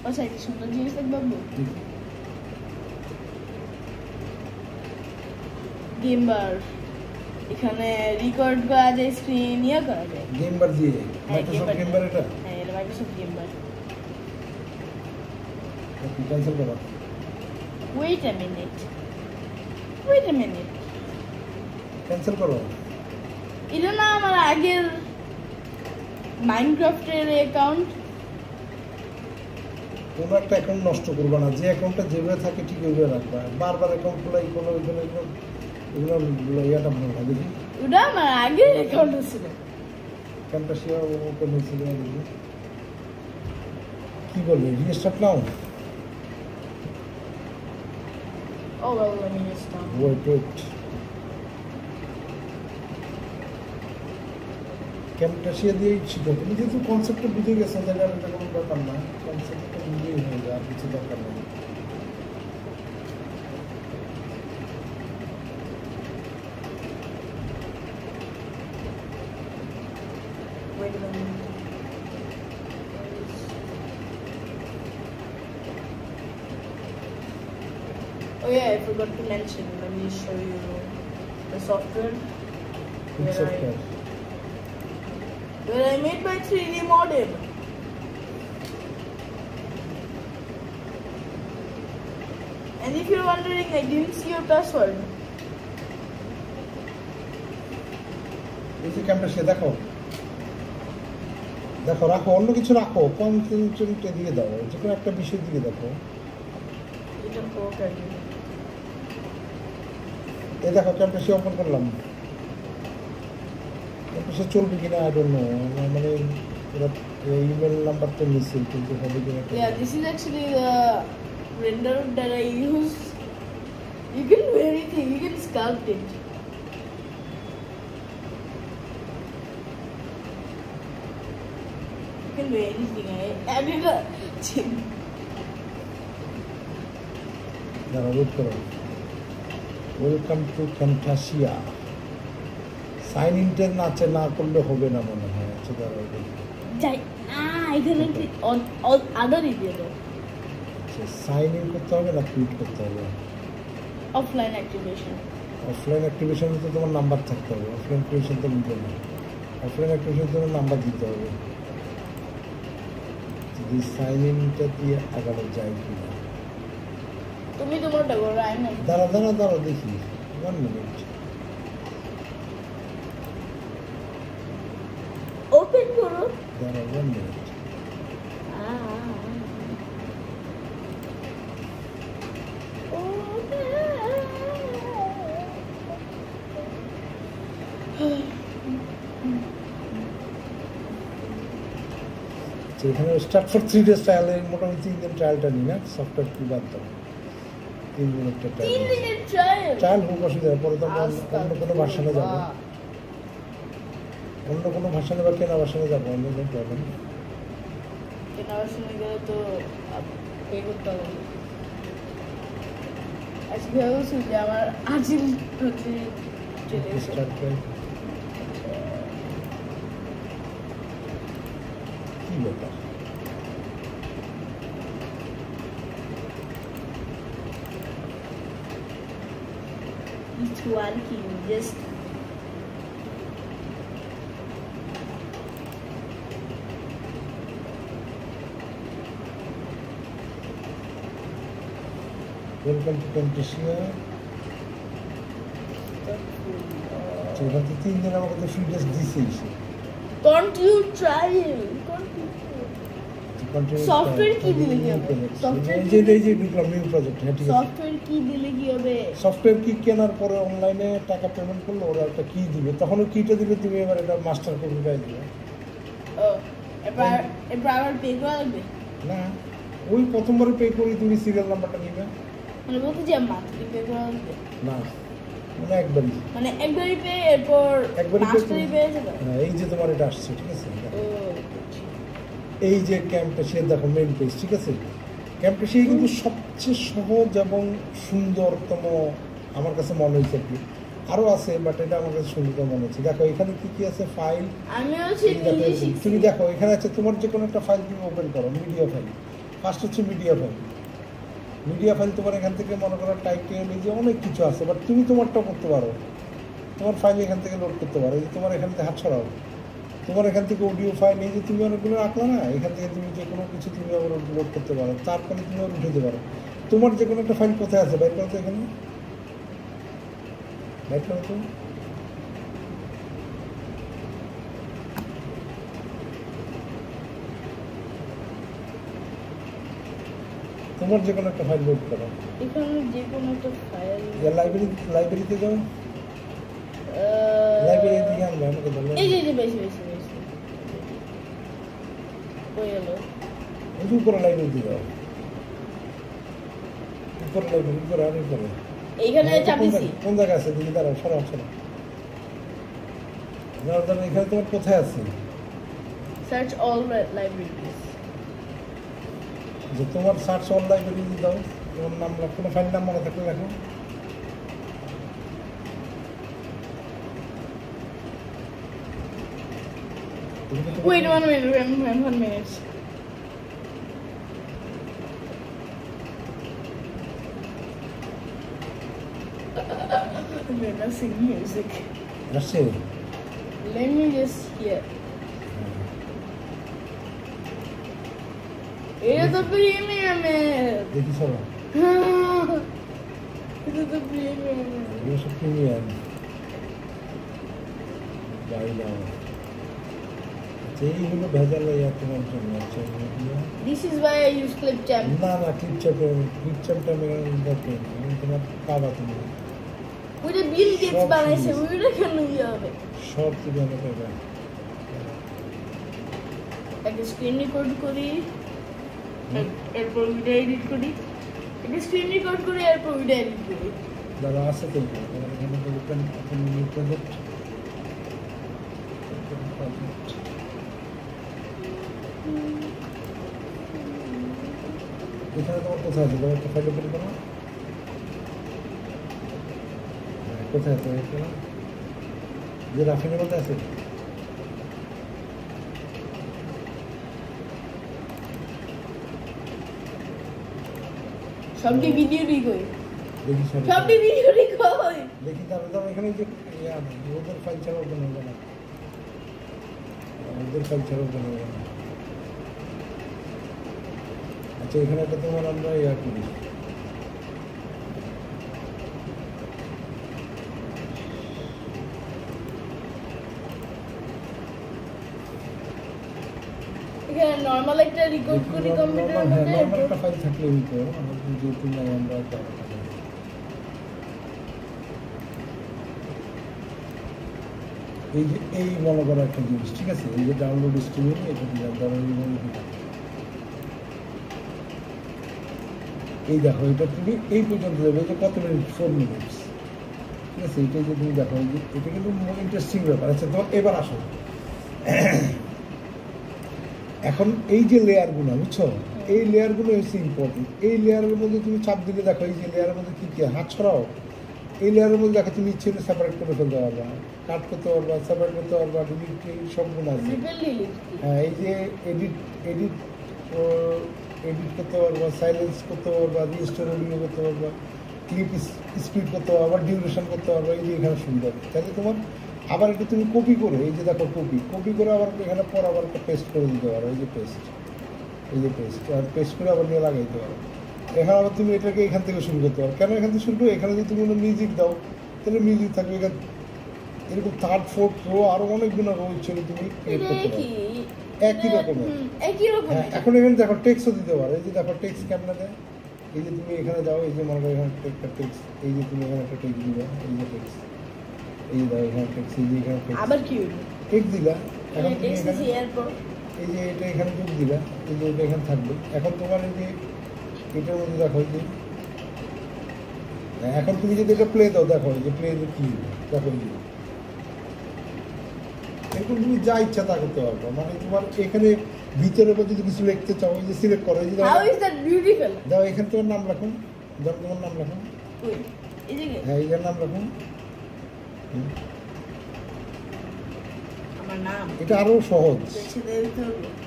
আচ্ছা কি সুন্দর জিনিস দেখবো গেমবার এখানে রেকর্ড করা যায় স্ক্রিন ইয়া করা যায় গেমবার দিয়ে মাইক্রোসফট গেমবার এটা হ্যাঁ এটা মাইক্রোসফট গেমবার ক্যান্সেল করো ওয়েট আ মিনিট ক্যান্সেল করো এটা না আমার আগের মাইনক্রাফটের অ্যাকাউন্ট কোনো একটা অ্যাকাউন্ট নষ্ট করবে না যে অ্যাকাউন্টটা যেভাবে থাকে ঠিক ওইভাবে রাখবা বারবার অ্যাকাউন্ট খোলা কোনো এগুলো ইয়াটা ভালো না দেখি ওটা আমার আগের অ্যাকাউন্ট ছিল ক্যাম্পাসিয়া ওপেন হয়েছিল কি বলবে রিস্টার্ট নাও ও well let me just stop wait ক্যাম্পাসিয়া দিয়ে ছিল তুমি যেহেতু কনসেপ্টটা বুঝে গেছো তাহলে আর এটা কোনো ব্যাপার না কনসেপ্টটা বুঝেই হয়ে যায় আর কিছু দরকার নেই wait a minute oh yeah I forgot to mention let me show you the software where I made my 3D model and if you're wondering I didn't see your password এই যে ক্যাম্পাসিয়া দেখো রাখো অন্য কিছু রাখো কনসেন্ট্রেটে দিয়ে দাও যে কোনো একটা বিষয় দিয়ে দেখো এটা ওকে এই দেখো ক্যাম্পাসে ওপেন করলাম ক্যাম্পাসে চলবে কিনা আই ডোন্ট নো মানে এরা ইমেল নাম্বারটা মিসিং কিন্তু হবে কিনা yeah this is actually the render that I use you can do anything you can sculpt it you can do anything I added a দাঁড়া ওয়েট করো ওয়েলকাম টু ক্যাম্পাসিয়া সাইন ইনটা না করলে হবে না মনে হয় আচ্ছা দাঁড়া যাই এখানে আদারই দিয়ে দাও সাইন ইন করতে হবে না টুইট করতে হবে অফলাইন অ্যাক্টিভেশন অফলাইন অ্যাক্টিভেশনে তো তোমার নাম্বার থাকতে হবে অফলাইন অ্যাক্টিভেশন তো নিতে না অফলাইন অ্যাক্টিভেশনের জন্য নাম্বার দিতে হবে যদি সাইন ইনটা দিয়ে আগানো যায় কিনা তুমি তোমারটা করো আই নো দাঁড়া দেখি 1 মিনিট ওপেন করো দাঁড়া 1 মিনিট এখানে স্টার্ট ফর 3 ডেজ ট্রায়ালের মোটামুটি 3 দিন ট্রায়ালটা নিই না সফটওয়্যার কি বাদ দাও 3 দিনের একটা ট্রায়াল হোক অসুবিধা পরে তো অন্য কোনো ভার্সনে যাবো অন্য কোনো ভার্সনে বা কেনা ভার্সনে যাবো অন্য কোনো প্রবলেম কেনা ভার্সনে গেলে তো পে করতে হবে আজকে ভাবছি যে আমার আজিল হচ্ছে কি ব্যাপার each one can just welcome to ক্যাম্পাসিয়া এখান থেকে 3 দিন আমাকে তো ফ্রি ডেজ দিছেই সে can't you try সফটওয়্যার কি দিলে কি হবে এই যে ঢুকলাম নিউ প্রজেক্ট হ্যাঁ ঠিক আছে সফটওয়্যার কি দিলে কি হবে সফটওয়্যার কি কেনার পরে অনলাইনে টাকা পেমেন্ট করলে ওরা একটা কি দিবে তখন ওই কিটা দিবে তুমি এবার এটা মাস্টার কপি পাই দিবে ও এবার আবার পে করা লাগবে না ওই প্রথমবার পে করে তুমি সিরিয়াল নাম্বারটা নিবে মানে বলতে যে মান্থলি পে করা লাগবে না মানে একবারই পে এরপর মাস্টারই পে যাবে হ্যাঁ এই যে তোমার এটা আসছে ঠিক আছে এই যে ক্যাম্পাসে দেখো মেইন পেজ ঠিক আছে ক্যাম্পাসে কিন্তু সবচেয়ে সহজ এবং সুন্দরতম আমার কাছে মনে হয়েছে কি আরো আছে বাট এটা আমার কাছে সুন্দর মনে হচ্ছে দেখো এখানে কি কি আছে ফাইল আমি হচ্ছে তুমি দেখো এখানে আছে তোমার যে কোনো একটা ফাইল তুমি ওপেন করো মিডিয়া ফাইল ফার্স্ট হচ্ছে মিডিয়া ফাইল। মিডিয়া ফাইল তোমার এখান থেকে মনে করো টাইটেল এই যে অনেক কিছু আছে, বাট তুমি তোমারটাও করতে পারো। তোমার ফাইল এখান থেকে লোড করতে পারো, এই যে তোমার এখান থেকে হাত ছড়াও, তোমার এখান থেকে অডিও ফাইল এই যে তুমি অনেকগুলো রাখলা না, এখান থেকে তুমি যে কোনো কিছু তুমি আবার লোড করতে পারো, তারপরে তুমি আবার উঠাতে পারো। তোমার যে কোনো একটা ফাইল কোথায় আছে বাইর করো তো, এখানে বাইর করো তো। তোমার যে কোনো একটা ফাইল লোড করো, এখানে যে কোনো একটা ফাইল। লাইব্রেরিতে যাও, লাইব্রেরি দিকে আনবে আমাকে বলো। এই যে বেশি বেশি বেশি কই গেল? এই যে উপরে লাইব্রেরিতে যাও, উপরে লাইব্রেরি উপরে আর উপরে এইখানে চাপিছি। কোন জায়গায় আছে দিদি? দাঁড়াও, সরাও সরাও। এখানে তোমার কোথায় আছে? Search all libraries. যে তোমার সার্চ অল লাইব্রেরি দাও, তোমার নাম কোনো ফাইল নাম মনে থাকলে রাখো। Wait 1 minute, 1 minute. We're not singing music. আসছে? Let me just hear. এটা তো প্রিমিয়ামের। দেখি সরো, এটা তো প্রিমিয়ামের। এগুলো সব প্রিমিয়াম বাইলা। এইগুলো ভেজাল ইয়া তোমার জন্য আছে। This is why I use Clipchamp. না না, ক্লিপচ্যাপটা তোমার পাবা তুমি। ওইটা বিল গেটস সব বানাইছে, জিনিস। ওইটা কেন ইয়ে হবে? সব তুমি আমাকে পাবা। একটা স্ক্রিন রেকর্ড করি, এরপর ভিডিও এডিট করি। একটা স্ক্রিন রেকর্ড করি, এরপর ভিডিও এডিট করি। যারা আছে তো তোমার এখানে ওপেন নিউ প্রজেক্ট। এখানে তোমার কোথায় আছে? তোমার একটা ফাইল ওপেন করো। কোথায় আছে এটা? যে রাফিনের মধ্যে আছে। সবটি ভিডিও রিকই, দেখি সব সবটি ভিডিও রিকই। দেখি তারপর এখানে যে ওদের ফাইল ছাড়া ওপেন হবে না, ওদের ফাইল ছাড়া ওপেন হবে না। আচ্ছা, এখানে একটা তোমার আমরা ইয়া করি, এখানে নরমাল একটা রেকর্ড করি কম্পিউটারের মধ্যে। নরমাল একটা ফাইল থাকলে হইতো, যেহেতু নাই আমরা এই যে এই মনে করা একটা জিনিস, ঠিক আছে? এই যে ডাউনলোড স্ট্রিমিং, এটা দিলাম, এই দেখো, এটা তুমি এই পর্যন্ত যাবে, যে কত মিনিট, 4 মিনিটস, ঠিক আছে? এটা যে তুমি দেখো, যে এটা কিন্তু ইন্টারেস্টিং ব্যাপার। আচ্ছা, তো এবার আসো, এখন এই যে লেয়ারগুলো, বুঝছো, এই লেয়ারগুলো হচ্ছে ইম্পর্টেন্ট। এই লেয়ারের মধ্যে তুমি চাপ দিলে দেখো, এই যে লেয়ারের মধ্যে কি কি হাত ছড়াও, এই লেয়ারের মধ্যে দেখো তুমি ইচ্ছে সেপারেট করে ফেলতে পারবা, কাট করতে পারবা, সেপারেট করতে পারবা, ডিলিট, সবগুলো আছে। হ্যাঁ, এই যে এডিট এডিট এডিট করতে পারবা, সাইলেন্স করতে পারবা, রিস্টোর অডিও করতে পারবা, ক্লিপ স্পিড করতে পারবা, আবার ডিউরেশন করতে পারবা। এই যে এখানে সুন্দর, তাহলে তোমার আবার এটা তুমি কপি করে, এই যে দেখো কপি করে আবার এখানে পর আবার পেস্ট করে দিতে পারো। এই যে পেস্ট, এই যে পেস্ট, আর পেস্ট করে আবার নিয়ে লাগাই দিতে পারো। এখানে আবার তুমি এটাকে এখান থেকে শুরু করতে পারো। কেন এখান থেকে শুরু করো? এখানে যদি তুমি মিউজিক দাও, তাহলে মিউজিক থাকবে। এখানে এরকম 3rd 4th রো আরো অনেকগুলো রো ছিল, তুমি ক্রিয়েট করতে পারো একই রকমের। হ্যাঁ, এখন এখানে দেখো টেক্সটও দিতে পারো। এই যে দেখো টেক্সট কেমন দেয়, এই যে তুমি এখানে যাও, এই যে মনে করো এখানে একটা টেক্সট, এই যে তুমি এখানে একটা টেক্সট দিবা, এই যে টেক্সট, এই দাও এখানে টেক্সট, এই যে এখানে আবার কি টেক্সট দিলা। এখন তুমি টেক্সট এখানে এরপর এই যে এটা এখানে যোগ দিলা, এই যে এটা এখানে থাকবে। এখন তোমার এই যে এটার মধ্যে দেখো, যে এখন তুমি যদি এটা প্লে দাও, দেখো এই যে প্লে কি দেখো, এরকম তুমি যা ইচ্ছা তা করতে পারবো। মানে তোমার এখানে ভিতরে যদি কিছু লিখতে চাও, এই যে সিলেক্ট করো, এই যে দাও, এখানে তোমার নাম রাখুন, তোমার নাম রাখুন, হ্যাঁ এই নাম রাখুন। আমার নাম এটা আরো সহজ,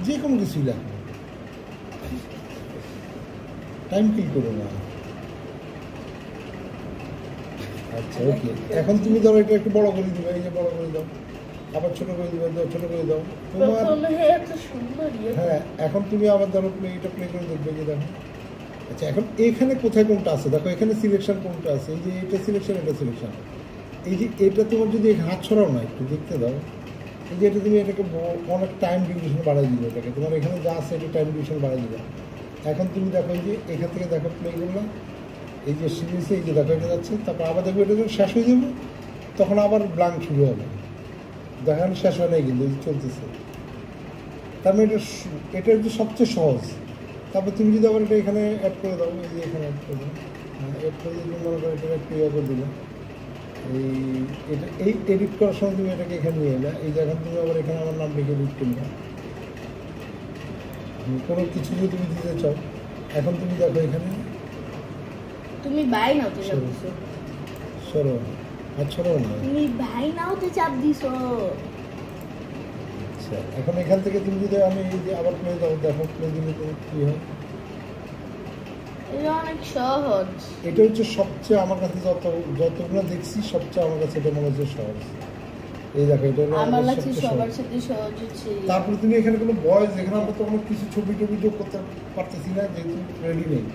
যে কোনো কিছুই লেখো। টাইম কিল করো না। আচ্ছা ওকে, এখন তুমি ধরো এটা একটু বড় করে দিবে, এই যে বড় করে দাও, আবার ছোট করে দিবে, ছোট করে দাও তোমার। প্রথমে এত সুন্দর হ্যাঁ এখন তুমি আবার ধরো এটা প্লে করে দেখবে, যে দেখো। আচ্ছা এখন এখানে কোথায় কোনটা আছে দেখো, এখানে সিলেকশন কোনটা আছে, এই যে এটা সিলেকশন, এটা সিলেকশন, এই যে এটা তোমার যদি হাত ছড়াও না একটু দেখতে দাও, এই যে এটা তুমি এটাকে অনেক টাইম ডিউরেশন বাড়াই দিবে, এটাকে তোমার এখানে যা আছে এটা টাইম ডিউরেশন বাড়াই দিবে। এখন তুমি দেখো এই যে এখান থেকে দেখো প্লে করলাম, এই যে সিরিজে এই যে দেখো এটা যাচ্ছে, তারপর আবার দেখো এটা যখন শেষ হয়ে যাবে তখন আবার ব্লাঙ্ক শুরু হবে, দেখানো শেষ হয় নাই কিন্তু চলতেছে। তার মানে এটা হচ্ছে সবচেয়ে সহজ। তারপর তুমি যদি আবার এটা এখানে অ্যাড করে দাও, এই যে এখানে অ্যাড করে দাও, অ্যাড করে দিলে মনে করো এটা একটু ইয়ে করে দিলে, এই এডিট করার সময় তুমি এটাকে এখানে নিয়ে এলে, এই যে এখন তুমি আবার এখানে আমার নাম লিখে এডিট করলে, কোনো কিছু যদি তুমি দিতে চাও, এখন তুমি দেখো এখানে তুমি ভাই নাও তো চাপ দিছো, সরো আর সরো না। তুমি ভাই নাও তো চাপ দিছো। আচ্ছা এখন এখান থেকে তুমি যদি আমি এই যে আবার প্লে দাও, দেখো প্লে দিলে তো কী হয়। এটা অনেক সহজ। এটা হচ্ছে সবচেয়ে আমার কাছে যতগুলো দেখছি সবচেয়ে আমার কাছে এটা মনে হচ্ছে সহজ। এই দেখো এটা হলো আমার কাছে সবচেয়ে সবার সহজ। সাথে সহজ হচ্ছে। তারপরে তুমি এখানে কোনো ভয়েস, এখানে আমরা তো কোনো কিছু ছবি টবি যোগ করতে পারতেছি না যেহেতু রেডি নেই।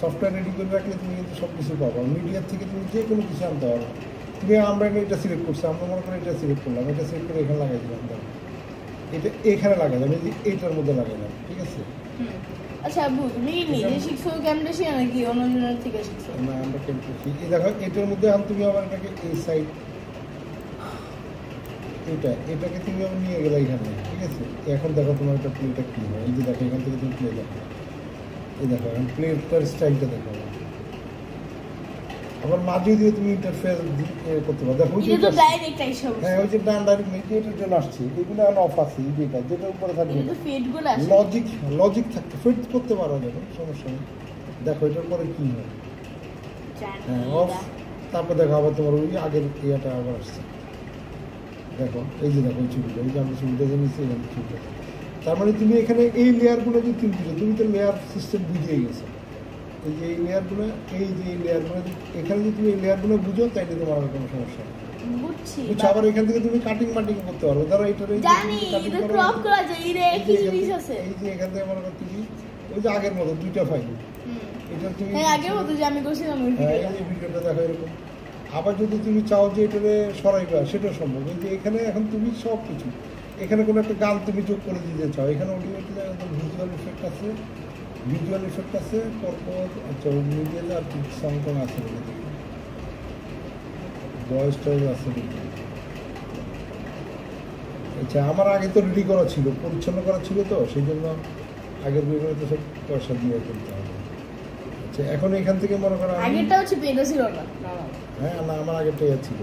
সফটওয়্যার রেডি করে রাখলে তুমি কিন্তু সব কিছু পাবো, মিডিয়ার থেকে তুমি যে কোনো কিছু আনতে পারো। তুমি আমরা এটা সিলেক্ট করছি, আমরা মনে করি এটা সিলেক্ট করলাম, এটা সিলেক্ট করে এখানে লাগাই দিলাম, দেখো এটা এখানে লাগাই যাবে, এইটার মধ্যে লাগাই যাবে, ঠিক আছে। আচ্ছা আবু, তুমি নিজে শিখছো ক্যামেরা শিখে নাকি অন্যজনের থেকে শিখছো? না আমরা কেমন এই দেখো এটার মধ্যে তুমি আবার এটাকে এই সাইড, এটাকে তুমি আবার নিয়ে গেলে এখানে, ঠিক আছে। এখন দেখো তোমার একটা প্লেটা কি হয়, এই যে দেখো এখান থেকে তুমি প্লে দেখো, এই দেখো এখন প্লেটার স্টাইলটা দেখো। আবার মাঝে দিয়ে তুমি ইন্টারফেস করতে পারো, দেখো এটা তো ডাইরেক্ট আইসা বসে। হ্যাঁ ওই যে ডান ডাইরেক্ট এটা চলে আসছে, এগুলো এখন অফ আছে, যেটা উপরে থাকবে এটা তো ফিড গুলো আসে। লজিক থাকতে ফিট করতে পারো, দেখো সমস্যা নেই। দেখো এটার পরে কি হয়, হ্যাঁ অফ। তারপর দেখো আবার তোমার ওই আগের ইয়েটা আবার আসছে, দেখো এই যে দেখো ছবিটা, এই যে আমরা ছবিটা জানিয়েছি এখানে ছবিটা। তার মানে তুমি এখানে এই লেয়ারগুলো যে তুমি তো লেয়ার সিস্টেম বুঝিয়ে গেছো, এই যে এই লেয়ারগুলো, এই যে এই লেয়ারগুলো এখানে যদি তুমি এই লেয়ারগুলো বুঝো তাইলে তোমার আর কোনো সমস্যা নেই। বুঝছি। আবার এখান থেকে তুমি কাটিং মাটিং করতে পারো, ধরো এইটার জানি এটা ক্রপ করা যায়, এর কি জিনিস আছে। এই যে এখান থেকে মনে করো তুমি ওই যে আগের মতো দুইটা ফাইল, এটা তুমি হ্যাঁ আগের মতো যে আমি করছিলাম ওই হ্যাঁ ভিডিওটা। এই ভিডিওটা দেখো এরকম। আবার যদি তুমি চাও যে এটারে সরাইবা সেটাও সম্ভব, এই যে এখানে এখন তুমি সব কিছু, এখানে কোনো একটা গান তুমি যোগ করে দিতে চাও, এখানে অডিওতে ভিজুয়াল ইফেক্ট আছে, পরপর। আচ্ছা মিডিয়াতে আর কি সং টং আছে, ভয়েস টয়েস আছে। আচ্ছা আমার আগে তো রেডি করা ছিল, পরিচ্ছন্ন করা ছিল, তো সেই জন্য আগের ভিডিওতে তো সব পয়সা দিয়ে করতে হবে। আচ্ছা এখন এখান থেকে মনে করো আগেরটা হচ্ছে পেডও ছিল না। হ্যাঁ না আমার আগেরটা ইয়ে ছিল,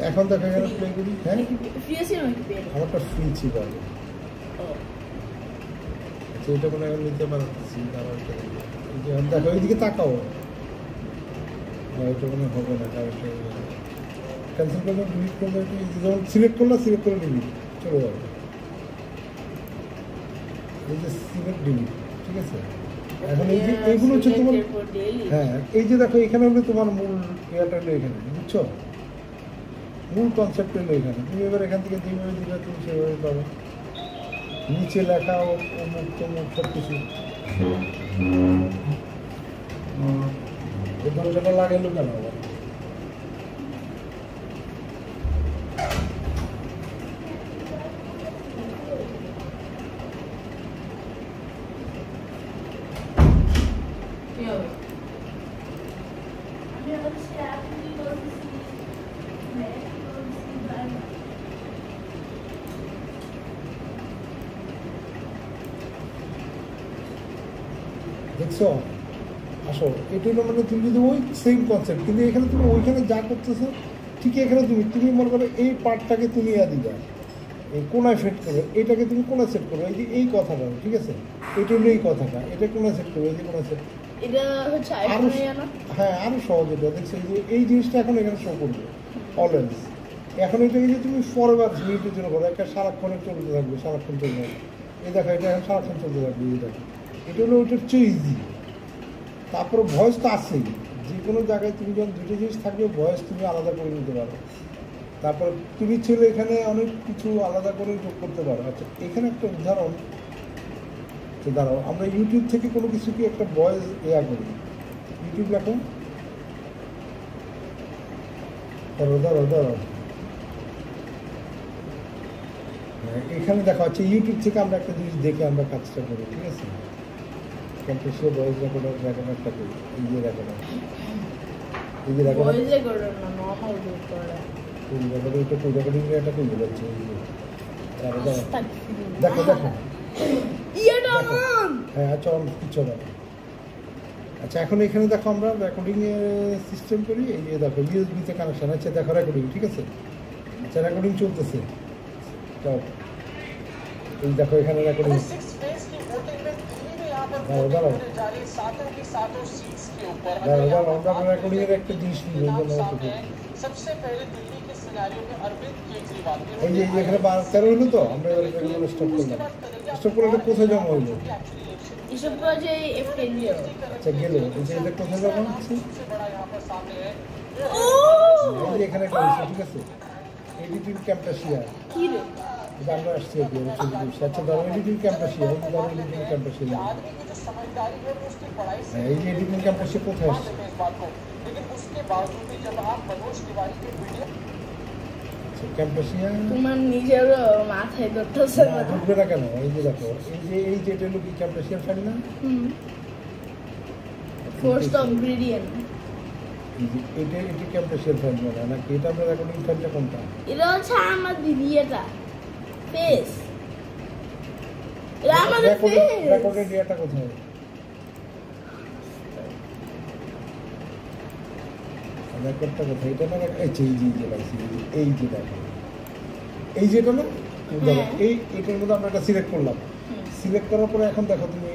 এখন দেখো এখানে প্লে করি। হ্যাঁ ফ্রি ছিল নাকি পেড? আমারটা ফ্রি ছিল আগে। আচ্ছা এটা মনে হয় নিতে পারতেছি, দেখো এইদিকে তাকাও, এটা মনে হবে না, ক্যান্সেল করলে ডিলিট করলে যেমন সিলেক্ট করলে ডিলিট চলে যাবে, এই যে সিলেক্ট ডিলিট, ঠিক আছে। এখন এই যে এইগুলো হচ্ছে তোমার, হ্যাঁ এই যে দেখো এখানে হলে তোমার মূল ইয়েটা হলো এখানে, বুঝছো, মূল কনসেপ্ট হলো এখানে। তুমি এবার এখান থেকে যেভাবে দিলে তুমি সেভাবে পাবে, নিচে লেখা ও মুখ টমুখ সব কিছু। এই দরজাটা লাগাইলো কেন আবার? দেখছো আসো, এটা হলো মানে তুমি যদি ওই সেম কনসেপ্ট, কিন্তু এখানে তুমি ওইখানে যা করতেছো ঠিক এখানে তুমি মনে করো এই পার্টটাকে তুমি দিবা, এই কোনায় সেট করবে, এটাকে তুমি কোনায় সেট করবে, এই যে এই কথাটা, ঠিক আছে, এটা হলো এই কথাটা, এটা কোনায় সেট করবে, এই যে কোনায় সেট। এটা হচ্ছে হ্যাঁ আরো সহজ এটা, দেখছো এই যে এই জিনিসটা এখন এখানে শো করবে অলওয়েজ। এখন এটাকে যে তুমি ফরওয়ার মিনিটের জন্য করো, একটা সারাক্ষণে চলতে থাকবে, সারাক্ষণ চলতে থাকবে। এই দেখো এটা এখন সারাক্ষণ চলতে থাকবে, এই দেখো এটা হলো ওইটার চেয়ে ইজি। তারপর ভয়েস তো আছেই, যে কোনো জায়গায় তুমি যখন দুটো জিনিস থাকবে ভয়েস তুমি আলাদা করে নিতে পারো। তারপর তুমি ছেলে এখানে অনেক কিছু আলাদা করে যোগ করতে পারো। আচ্ছা এখানে একটা উদাহরণ, তো দাঁড়াও আমরা ইউটিউব থেকে কোনো কিছুকে একটা ভয়েস করি, ইউটিউব লেখো, ধরো এখানে দেখা হচ্ছে ইউটিউব থেকে আমরা একটা জিনিস দেখে আমরা কাজটা করি, ঠিক আছে? ক্যাম্পাসে ভয়েস রেকর্ডার একটা করি, এই যে রেকর্ডার, এই যে রেকর্ডার, ভয়েস রেকর্ডার না নরমাল রেকর্ডার, এই রেকর্ডার এটা কই রেকর্ডিং এটা কই বলছে, এই যে দেখো ইয়েটা অন। হ্যাঁ আচ্ছা অন কিছু না। আচ্ছা এখন এখানে দেখো আমরা রেকর্ডিং সিস্টেম করি, এই যে দেখো ইউএসবি-তে কানেকশন আছে, দেখো রেকর্ডিং, ঠিক আছে? আচ্ছা রেকর্ডিং চলতেছে, এই দেখো এখানে রেকর্ডিং, দাঁড়াও আমরা রেকর্ডিংয়ের একটা জিনিস নিই, এই যে এখানে 12-13 হলো, তো আমরা এবার স্টপ করলাম, স্টপ করলে এটা কোথায় জমা হইলো? এসব কাজে এফকে দিও। আচ্ছা গেল, এই যে এটা কোথায় জমা হচ্ছে? এই যে এখানে করেছে, ঠিক আছে? এডিটিং ক্যাম্পাসিয়া কি রে? এটা আমরা আসছি আর কি, আচ্ছা ধরো এডিটিং ক্যাম্পাসিয়া, এই ধরো এডিটিং ক্যাম্পাসিয়া, এই যে এডিটিং ক্যাম্পাসিয়া কোথায় আসছে? ক্যাম্পাসিয়া তোমার নিজেরও মাথায় ধরতেছে না। ঢুকবে না কেন? এই যে দেখো, এই যে এটা হলো কি ক্যাম্পাসিয়ার ফাইল না? ফোর্স অফ গ্রেডিয়েন্ট, এটা ক্যাম্পাসিয়ার ফাইল না নাকি? এটা আমরা রেকর্ডিং ফাইলটা কোনটা? এটা হচ্ছে আমার দিদি, এটা ফেস, এটা আমাদের ফেস। রেকর্ডেড এরিয়াটা কোথায়? রেকর্ডটা কোথায়? এটা না, এই যে পাইছি, এই যে দেখো, এই যেটা না, এই এটার মধ্যে আমরা এটা সিলেক্ট করলাম, সিলেক্ট করার পরে এখন দেখো তুমি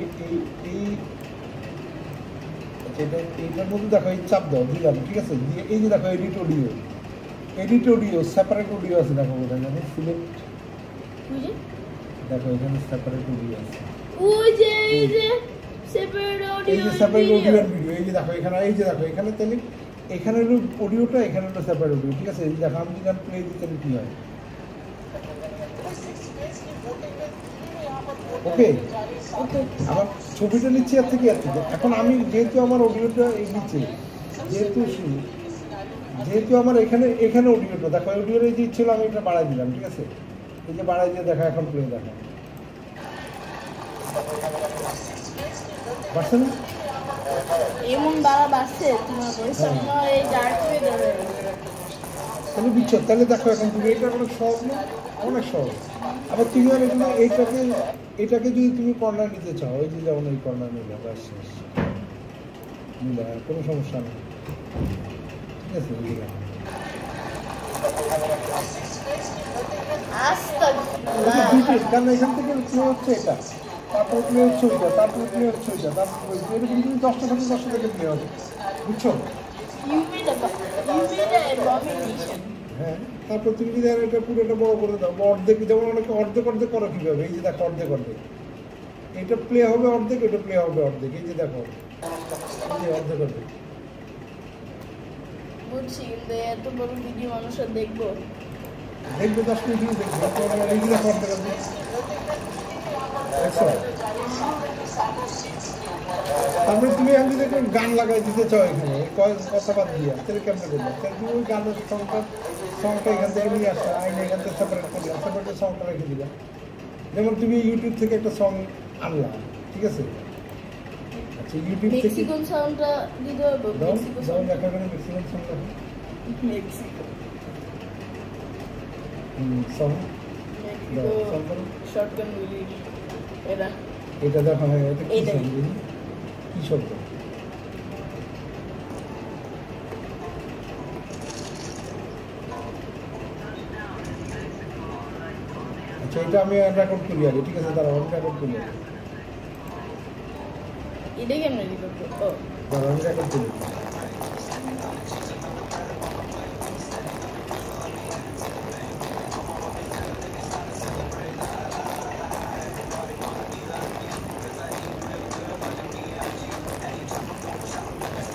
এইটার মধ্যে দেখো এই চাপ দাও, দিলাম, ঠিক আছে? দিয়ে এই যে দেখো এডিট অডিও সেপারেট অডিও আছে, দেখো কোথায় জানি সিলেক্ট, দেখো এখানে সেপারেট অডিও আছে, এই যে সেপারেট অডিও ভিডিও, এই যে দেখো এখানে, এই যে দেখো এখানে, তাহলে এখানে হলো অডিওটা, এখানে হলো সেপারেট অডিও, ঠিক আছে? এই যে দেখো আমি যদি প্লে দিতে কি হয়, ওকে আমার ছবিটা নিচ্ছি আর থেকে এখন আমি যেহেতু আমার অডিওটা এই নিচ্ছে, যেহেতু আমার এখানে অডিওটা দেখো, অডিওর এই যে ছিল আমি এটা বাড়াই দিলাম, ঠিক আছে? এই যে বাড়াই দিয়ে দেখা, এখন প্লে দেখা বাড়ছে না? এমন বাড়া বাড়ছে তোমার ভয়েস, আমার এই ডার্ক হয়ে যাবে। তাহলে বুঝছো, তাহলে দেখো এখন তুমি এটা অনেক সহজ না? অনেক সহজ। আবার তুমি আর এগুলো এটাকে যদি তুমি কর্নার নিতে চাও, ওই যে যেমন এই কর্নার নিলে ব্যাস শেষ, নিলে আর কোনো সমস্যা নেই, ঠিক আছে? কারণ এখান থেকে প্লে হচ্ছে এটা, তারপর প্লে হচ্ছে ওইটা, তারপর প্লে হচ্ছে ওইটা, তারপর এরকম তুমি 10টা থেকে 10টা থেকে প্লে হবে, বুঝছো? হ্যাঁ তারপর তুমি যদি এটা পুরোটা বড় করে দাও, অর্ধেক, যেমন অনেকে অর্ধেক করো কীভাবে, এই যে দেখো অর্ধেক এটা প্লে হবে অর্ধেক, এটা প্লে হবে অর্ধেক, এই যে দেখো এই যে অর্ধেক বুঝছি, কিন্তু এত বড় ভিডিও মানুষরা দেখবে 10 মিনিট দেখবো, এই যে দেখো অর্ধেক তারপরে তুমি আমি যদি একটা গান লাগাই দিতে চাও এখানে কথা বাদ দিয়া, তাহলে কেমন করবো? তাহলে তুমি ওই গানের সংটা এখান থেকে নিয়ে আসা, আইনে এখান থেকে সেপারেট করলাম, সেপারেট সংটা রেখে দিলাম। যেমন তুমি ইউটিউব থেকে একটা সং আনলাম, ঠিক আছে? আচ্ছা ইউটিউব থেকে মেক্সিকান সাউন্ডটা দিতে হবে, মেক্সিকো সাউন্ড, দেখা করে মেক্সিকান সং দেখো, মেক্সিকো সং শর্টগান গুলি, এটা দেখো, হ্যাঁ এটা কি সং, কি শব্দ? আচ্ছা এটা আমি রেকর্ড করি আগে, ঠিক আছে? দাঁড়াও আমি রেকর্ড করি আগে, এটা কেমন রেকর্ড করবো? দাঁড়াও আমি রেকর্ড করি।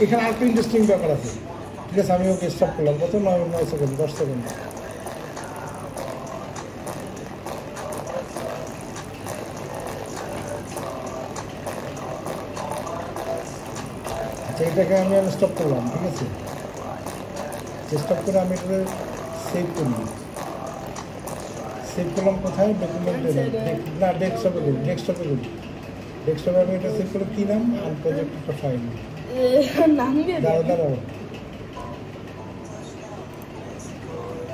এখানে আরেকটা ইন্টারেস্টিং ব্যাপার আছে। ঠিক আছে, আমি ওকে স্টপ করলাম, কত 9 সেকেন্ড, 10 সেকেন্ড। আচ্ছা, এটাকে আমি স্টপ করলাম। ঠিক আছে, স্টপ করে আমি এটা সেভ করি। সেভ করলাম কোথায়? ডকুমেন্টে না, ডেস্কটপে করি। ডেস্কটপে আমি এটা সেভ করে কী নাম? আনপ্রজেক্ট একটা ফাইল। দাঁড়াও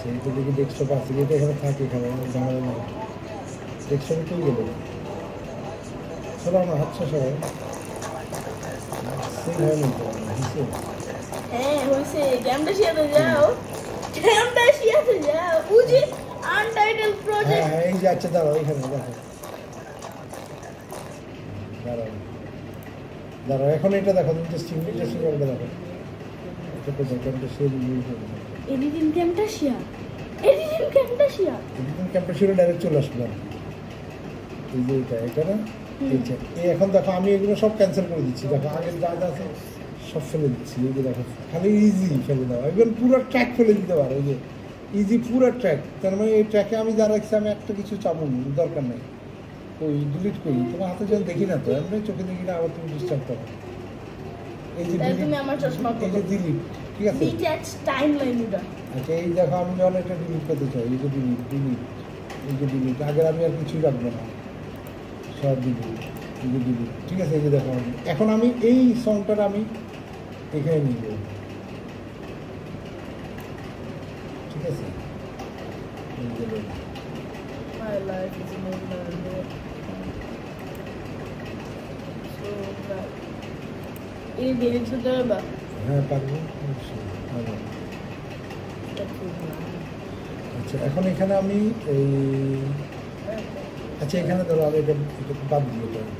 এইটা দেখি ডেস্কটপ আছে, যেটা এখানে থাকে, এখানে ঝামেলা নেই। ডেস্কটপে কী গেল? চলো আমার হাত শেষ হয়, সেভ হয়নি তো। হ্যাঁ হয়েছে, ক্যাম্পটাশিয়াতে যাও, ক্যাম্পটাশিয়াতে যাও, বুঝি আনটাইটেল প্রজেক্ট। হ্যাঁ এই যে, আচ্ছা দাঁড়াও, এখানে দেখো, দাঁড়াও এখন এটা দেখো, ইন্টারেস্টিং ব্যাপারটা দেখো। এটা কোথায়? ক্যাম্পটাশিয়া এডিটিং ক্যাম্পটাশিয়া ডাইরেক্ট চলে আসবে। এই যে এটা না, এইটা এখন দেখো, আমি এগুলো সব ক্যান্সেল করে দিচ্ছি। দেখো আগের যা যা আছে সব ফেলে দিচ্ছি। এই যে দেখো, খালি ইজি ফেলে দেওয়া, এবার পুরো ট্র্যাক ফেলে দিতে পারো। এই যে ইজি পুরো ট্র্যাক, তার মানে এই ট্র্যাকে আমি যা রাখছি, আমি একটা কিছু চাবো দরকার নেই, ওই ডিলিট করি। তোমার হাতে যখন দেখি না তো, এমনি চোখে দেখি না, আবার তুমি ডিস্টার্ব করো। এই যে এই যে ডিলিট, ঠিক আছে। আচ্ছা এই দেখো, আমি যখন এটা ডিলিট করতে চাই, এই যে ডিলিট, আগে আমি আর কিছুই রাখবো না, সব ডিলিট, এই যে ডিলিট, ঠিক আছে। এই যে দেখো, এখন আমি এই সংটার আমি এখানে নিয়ে যাবো, ঠিক আছে। হ্যাঁ পারবো। আচ্ছা এখন এখানে আমি এই, আচ্ছা এখানে ধরো আমি এটা বাদ দিয়ে দেবো।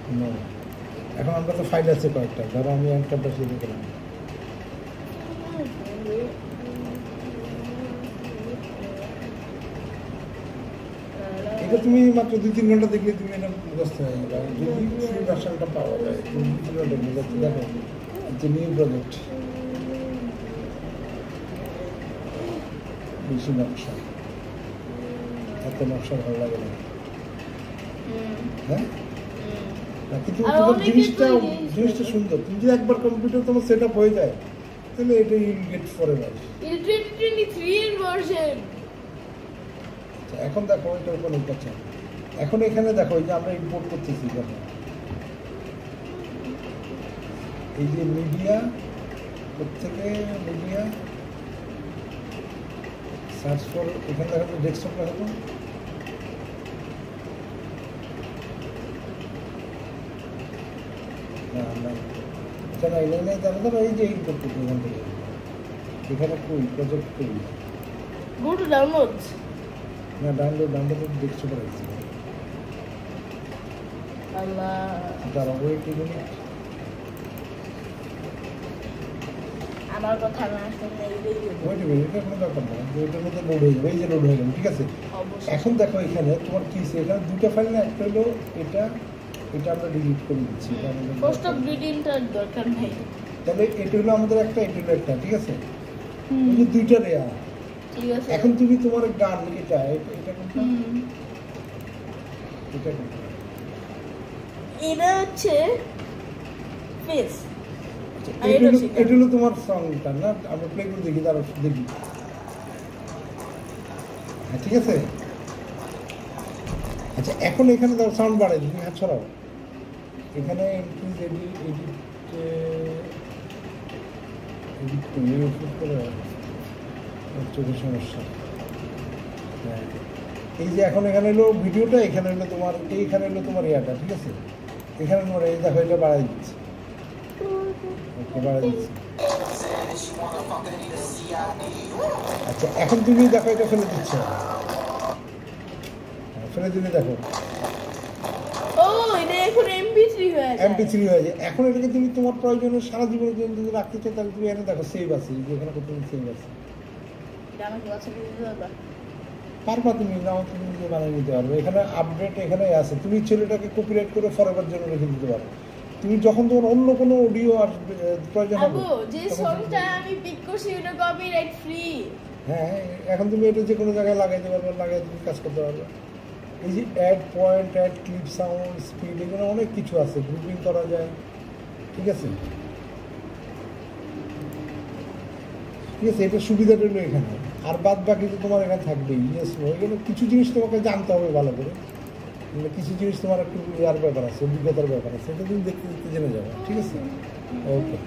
এখন আমরা তো ফাইল আছে কয়েকটা, ধরো আমি একটা বসিয়ে দিলাম। এটা তুমি মাত্র 2-3 ঘন্টা দেখলে তুমি এটা মুখস্থ হয়ে যাবে, যদি ফুল ভার্সনটা পাওয়া যায়। 2-3 ঘন্টা মুখস্থ। দেখো যে নিউ প্রজেক্ট, বেশি নকশা, এত নকশা ভালো লাগে না, হ্যাঁ। কিন্তু জিনিসটা সুন্দর। তুমি যদি একবার কম্পিউটার তোমার সেট আপ হয়ে যায়, তাহলে এটা ইউল গেট ফরএভার। এখন দেখো এটা কোনো কথা। এখন এখানে দেখো, এই যে আমরা ইম্পোর্ট করতেছি, দেখো এই যে মিডিয়া, প্রত্যেকে মিডিয়া সার্চ ফর, এখানে দেখো ডেস্কটপ রাখো। না এখানে জানো তো, এই যে ইম্পোর্ট করতে এখান থেকে, এখানে কই প্রজেক্ট কই, গো টু ডাউনলোডস। না ডাউনলোড ডেস্কটপে রাখছি। আল্লাহ, দাঁড়াও ওয়েট এ মিনিট। আমার কথা না শুনলে ওয়েট এ মিনিট, এটা কোনো ব্যাপার না, ওইটার মধ্যে লোড হয়ে যাবে। এই যে লোড হয়ে গেল, ঠিক আছে। এখন দেখো এখানে তোমার কি, এখানে দুটো ফাইল না, একটা হলো এটা, এটা আমরা ডিলিট করে দিচ্ছি। পোস্ট অফ ডিলিটটার দরকার নেই। তাহলে এটা হলো আমাদের একটা, এটা হলো একটা, ঠিক আছে। এই যে দুইটা লেয়ার, ঠিক আছে। এখন তুমি তোমার গান এটা কোনটা? এটা কোনটা? এটা হচ্ছে ফেস। এটা হলো তোমার সংটা না, আমরা প্লে করে দেখি, তার দেখি। হ্যাঁ ঠিক আছে। আচ্ছা এখন এখানে ধরো সাউন্ড বাড়াই, তুমি হাত ছড়াও। এখানে চোখের সমস্যা। এই যে এখন এখানে হলো ভিডিওটা, এখানে হলো তোমার, এইখানে হলো তোমার ইয়াটা, ঠিক আছে। এখানে তোমার এই দেখো, এটা বাড়াই দিচ্ছি, বাড়াই দিচ্ছি। আচ্ছা এখন তুমি দেখো, এটা ফেলে দিচ্ছ, ফেলে দিলে দেখো MP3 হয়ে যায়। এখন এটাকে তুমি তোমার প্রয়োজনে সারা জীবনের জন্য যদি রাখতে চাও, তাহলে তুমি এখানে দেখো সেভ আছে, এখানে সেভ আছে, পারবা তুমি, নাও তুমি নিজে বানিয়ে নিতে পারবে। এখানে আপডেট এখানে আছে, তুমি ছেলেটাকে কপিরাইট করে ফরএভার জন্য রেখে দিতে পারো। তুমি যখন তোমার অন্য কোনো অডিও আসবে প্রয়োজন হবে আবু যে সংটা আমি পিক করছি ওটা কপিরাইট ফ্রি। হ্যাঁ, এখন তুমি এটা যে কোনো জায়গায় লাগাইতে পারবে, লাগাই তুমি কাজ করতে পারবে। এই যে add point, add clip, sound, speed, এগুলো অনেক কিছু আছে, গ্রুপিং করা যায়। ঠিক আছে, ঠিক আছে, এটা সুবিধাটা হলো এখানে। আর বাদ বাকি তো তোমার এখানে থাকবেই, ইয়েস নো, এগুলো কিছু জিনিস তোমাকে জানতে হবে ভালো করে, কিছু জিনিস তোমার একটু ইয়ার ব্যাপার আছে, অভিজ্ঞতার ব্যাপার আছে, এটা তুমি দেখতে দেখতে জেনে যাবে। ঠিক আছে, ওকে।